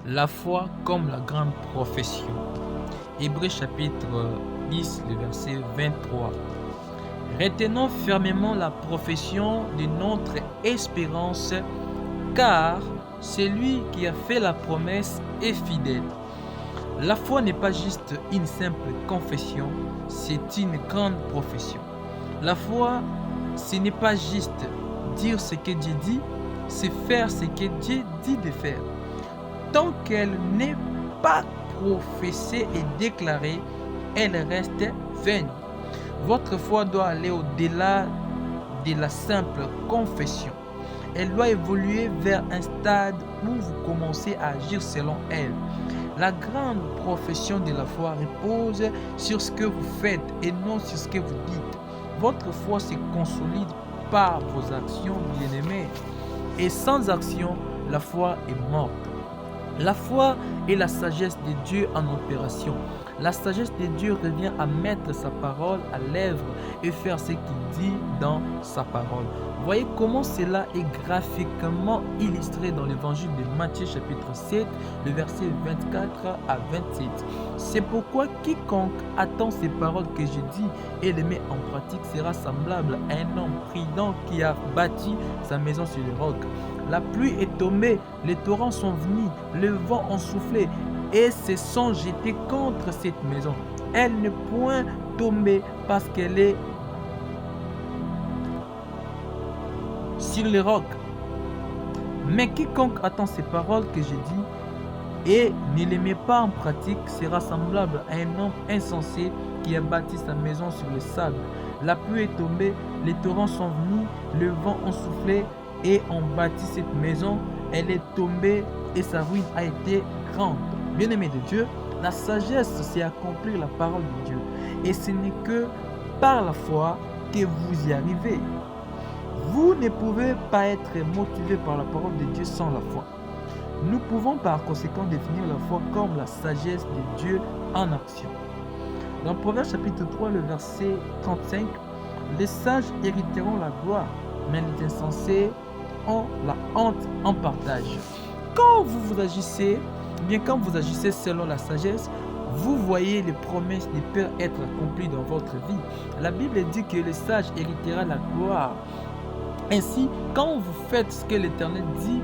La foi comme la grande profession. Hébreux chapitre 10, le verset 23. Retenons fermement la profession de notre espérance, car celui qui a fait la promesse est fidèle. La foi n'est pas juste une simple confession, c'est une grande profession. La foi, ce n'est pas juste dire ce que Dieu dit, c'est faire ce que Dieu dit de faire. Tant qu'elle n'est pas professée et déclarée, elle reste vaine. Votre foi doit aller au-delà de la simple confession. Elle doit évoluer vers un stade où vous commencez à agir selon elle. La grande profession de la foi repose sur ce que vous faites et non sur ce que vous dites. Votre foi se consolide par vos actions, bien-aimés. Et sans action, la foi est morte. La foi est la sagesse de Dieu en opération. La sagesse de Dieu revient à mettre sa parole à l'œuvre et faire ce qu'il dit dans sa parole. Voyez comment cela est graphiquement illustré dans l'évangile de Matthieu chapitre 7, le verset 24 à 27. C'est pourquoi quiconque attend ces paroles que je dis et les met en pratique sera semblable à un homme prudent qui a bâti sa maison sur le roc. La pluie est tombée, les torrents sont venus, le vent a soufflé et se sont jetés contre cette maison. Elle n'est point tombée parce qu'elle est sur les rocs. Mais quiconque attend ces paroles que j'ai dit et ne les met pas en pratique sera semblable à un homme insensé qui a bâti sa maison sur le sable. La pluie est tombée, les torrents sont venus, le vent a soufflé et ont bâti cette maison. Elle est tombée et sa ruine a été grande. Bien-aimés de Dieu, la sagesse, c'est accomplir la parole de Dieu. Et ce n'est que par la foi que vous y arrivez. Vous ne pouvez pas être motivé par la parole de Dieu sans la foi. Nous pouvons par conséquent définir la foi comme la sagesse de Dieu en action. Dans Proverbe chapitre 3, le verset 35, les sages hériteront la gloire, mais les insensés ont la honte en partage. Quand vous agissez selon la sagesse, vous voyez les promesses du Père être accomplies dans votre vie. La Bible dit que le sage héritera la gloire. Ainsi, quand vous faites ce que l'Éternel dit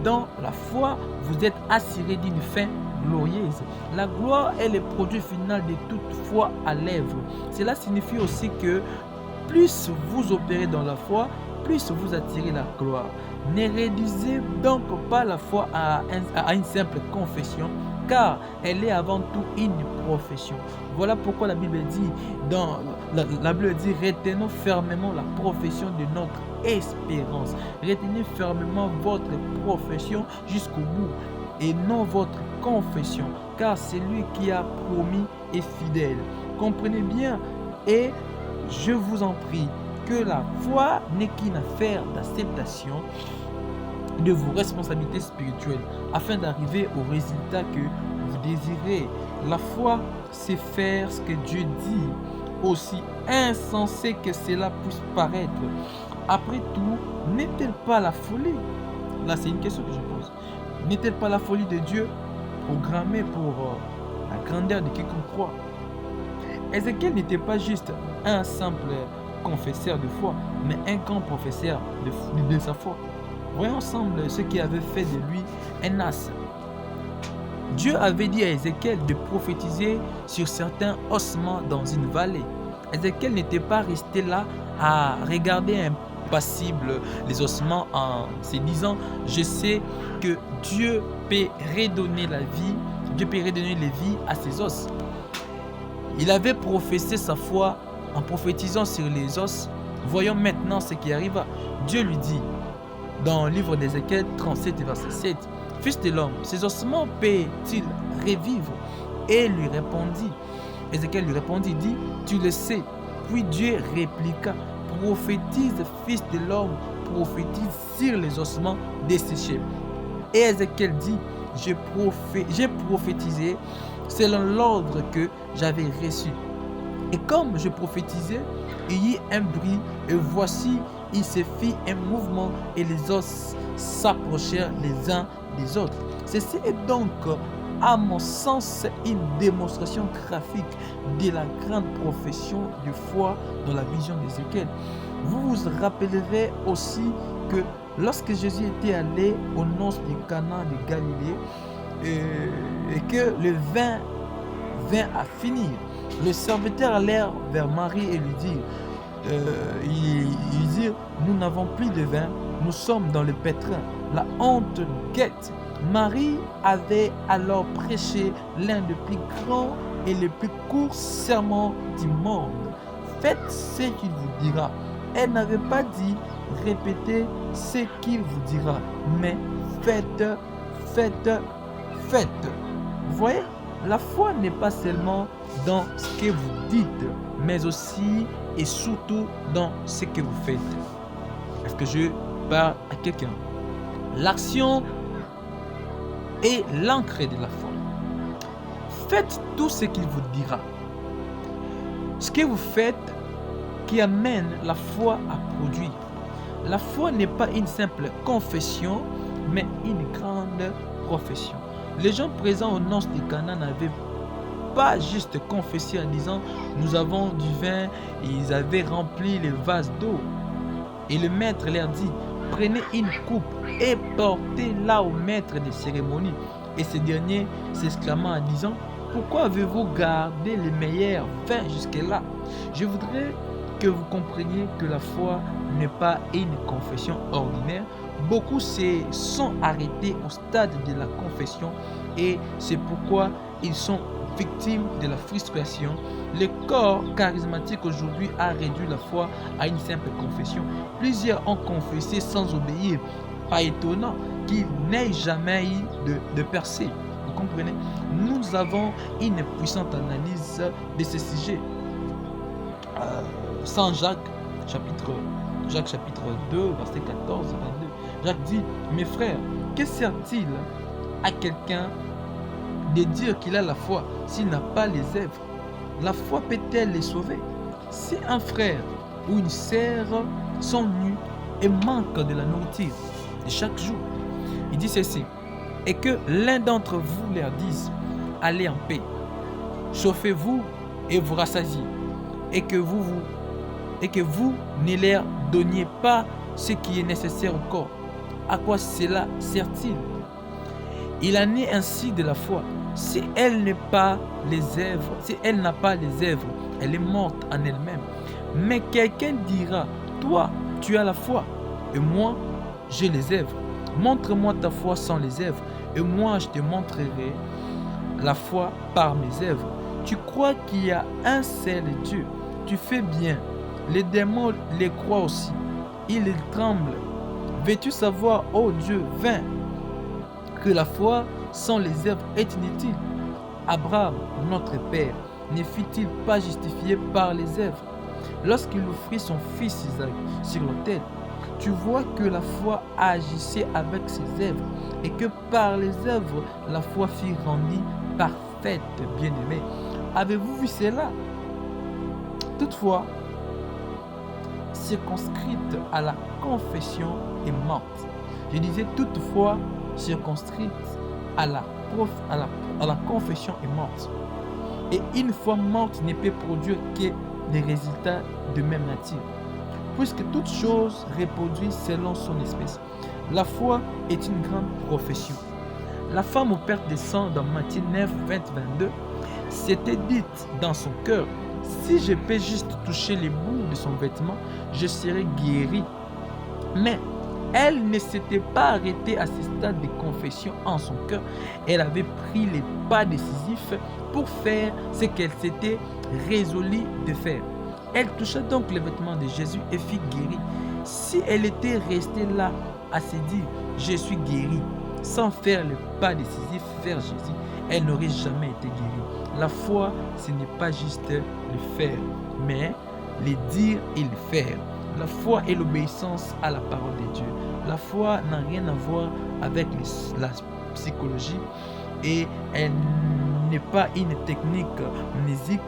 dans la foi, vous êtes assuré d'une fin glorieuse. La gloire est le produit final de toute foi à l'œuvre. Cela signifie aussi que plus vous opérez dans la foi, plus vous attirez la gloire. Ne réduisez donc pas la foi à une simple confession, car elle est avant tout une profession. Voilà pourquoi la Bible dit, retenons fermement la profession de notre espérance. Retenez fermement votre profession jusqu'au bout et non votre confession, car celui qui a promis est fidèle. Comprenez bien et je vous en prie que la foi n'est qu'une affaire d'acceptation de vos responsabilités spirituelles afin d'arriver au résultat que vous désirez. La foi, c'est faire ce que Dieu dit, aussi insensé que cela puisse paraître. Après tout, n'est-elle pas la folie? Là, c'est une question que je pose. N'est-elle pas la folie de Dieu programmée pour la grandeur de quiconque croit? Ézéchiel n'était pas juste un simple confesseur de foi, mais un grand professeur de sa foi. Voyons ensemble ce qui avait fait de lui un as. Dieu avait dit à Ézéchiel de prophétiser sur certains ossements dans une vallée. Ézéchiel n'était pas resté là à regarder impassible les ossements en se disant « Je sais que Dieu peut redonner la vie, Dieu peut redonner les vies à ses os. » Il avait professé sa foi en prophétisant sur les os. Voyons maintenant ce qui arriva. Dieu lui dit dans le livre d'Ézéchiel 37, verset 7, « Fils de l'homme, ces ossements peuvent-ils revivre ?» Et lui répondit, Ézéchiel lui répondit, dit, « Tu le sais. » Puis Dieu répliqua, « Prophétise, fils de l'homme, prophétise sur les ossements desséchés. » Et Ézéchiel dit, « J'ai prophétisé selon l'ordre que j'avais reçu. » Et comme je prophétisais, il y eut un bruit, et voici, il se fit un mouvement, et les os s'approchèrent les uns des autres. Ceci est donc, à mon sens, une démonstration graphique de la grande profession de foi dans la vision d'Ézéchiel. Vous vous rappellerez aussi que lorsque Jésus était allé aux noces de Cana de Galilée, et que le vin vint à finir, le serviteur allèrent vers Marie et lui dit, ils dirent, nous n'avons plus de vin, nous sommes dans le pétrin, la honte guette. Marie avait alors prêché l'un des plus grands et les plus courts sermons du monde. Faites ce qu'il vous dira. Elle n'avait pas dit répétez ce qu'il vous dira, mais faites. Vous voyez, la foi n'est pas seulement dans ce que vous dites, mais aussi et surtout dans ce que vous faites. Est-ce que je parle à quelqu'un? L'action est l'encre de la foi. Faites tout ce qu'il vous dira. Ce que vous faites qui amène la foi à produire. La foi n'est pas une simple confession, mais une grande profession. Les gens présents aux noces de Cana n'avaient pas juste confessé en disant nous avons du vin, et ils avaient rempli les vases d'eau. Et le maître leur dit prenez une coupe et portez-la au maître des cérémonies. Et ce dernier s'exclama en disant pourquoi avez-vous gardé les meilleurs vins jusque-là? Je voudrais que vous compreniez que la foi n'est pas une confession ordinaire. Beaucoup se sont arrêtés au stade de la confession et c'est pourquoi ils sont victimes de la frustration. Le corps charismatique aujourd'hui a réduit la foi à une simple confession. Plusieurs ont confessé sans obéir. Pas étonnant qu'il n'ait jamais eu de percée. Vous comprenez? Nous avons une puissante analyse de ce sujet. Saint Jacques chapitre 2, verset 14 22. Jacques dit, mes frères, que sert-il à quelqu'un de dire qu'il a la foi s'il n'a pas les œuvres? La foi peut-elle les sauver? Si un frère ou une sœur sont nus et manquent de la nourriture chaque jour, il dit ceci, et que l'un d'entre vous leur dise, allez en paix, chauffez-vous et vous rassasiez, et que vous ne leur donniez pas ce qui est nécessaire au corps. À quoi cela sert-il? Il en est ainsi de la foi. Si elle n'a pas les œuvres, elle est morte en elle-même. Mais quelqu'un dira, toi, tu as la foi, et moi, j'ai les œuvres. Montre-moi ta foi sans les œuvres, et moi, je te montrerai la foi par mes œuvres. Tu crois qu'il y a un seul Dieu. Tu fais bien. Les démons les croient aussi. Ils tremblent. Veux-tu savoir, ô Dieu, vain, que la foi sans les œuvres est inutile? Abraham, notre père, ne fut-il pas justifié par les œuvres lorsqu'il offrit son fils Isaac sur l'autel? Tu vois que la foi agissait avec ses œuvres et que par les œuvres, la foi fut rendue parfaite, bien-aimée. Avez-vous vu cela? Toutefois, circonscrite à la confession est morte. Je disais toutefois, circonscrite à la confession est morte. Et une foi morte ne peut produire que des résultats de même nature, puisque toute chose reproduit selon son espèce. La foi est une grande profession. La femme aux pertes de sang dans Matthieu 9, 22 s'était dite dans son cœur, si je peux juste toucher les bouts de son vêtement, je serai guéri. Mais elle ne s'était pas arrêtée à ce stade de confession en son cœur. Elle avait pris les pas décisifs pour faire ce qu'elle s'était résolue de faire. Elle toucha donc les vêtements de Jésus et fut guérie. Si elle était restée là à se dire « je suis guérie » sans faire le pas décisif vers Jésus, elle n'aurait jamais été guérie. La foi, ce n'est pas juste le faire, mais le dire et le faire. La foi est l'obéissance à la parole de Dieu. La foi n'a rien à voir avec la psychologie et elle n'est pas une technique musique,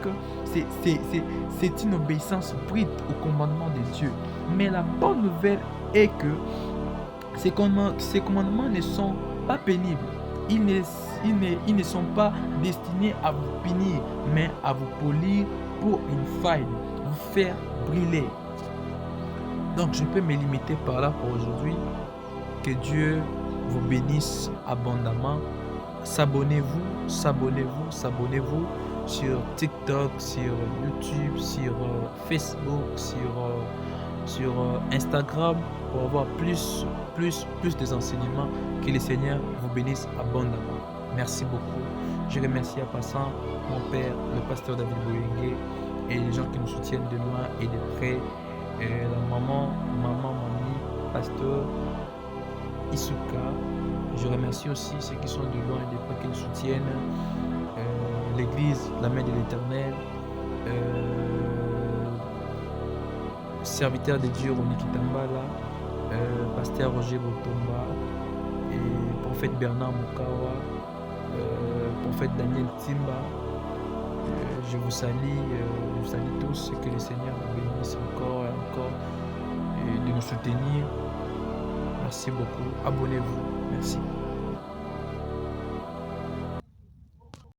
c'est une obéissance brute au commandement de Dieu. Mais la bonne nouvelle est que ces commandements ne sont pas pénibles. Ils ne sont pas destinés à vous punir, mais à vous polir pour une faille, vous faire brûler. Donc je peux me limiter par là pour aujourd'hui. Que Dieu vous bénisse abondamment. S'abonnez-vous sur TikTok, sur YouTube, sur Facebook, sur Instagram pour avoir plus des enseignements. Que le Seigneur vous bénisse abondamment. Merci beaucoup. Je remercie à passant mon père, le pasteur David Boyengue, et les gens qui nous soutiennent de loin et de près. La maman, mamie, pasteur Isuka. Je remercie aussi ceux qui sont de loin et de près qui nous soutiennent. L'église, la main de l'Éternel. Serviteur de Dieu, Roni Kitambala. Pasteur Roger Botomba. Et prophète Bernard Mukawa. Prophète Daniel Timba. Je vous salue tous, que le Seigneur vous bénisse encore et encore, et de nous soutenir. Merci beaucoup. Abonnez-vous. Merci.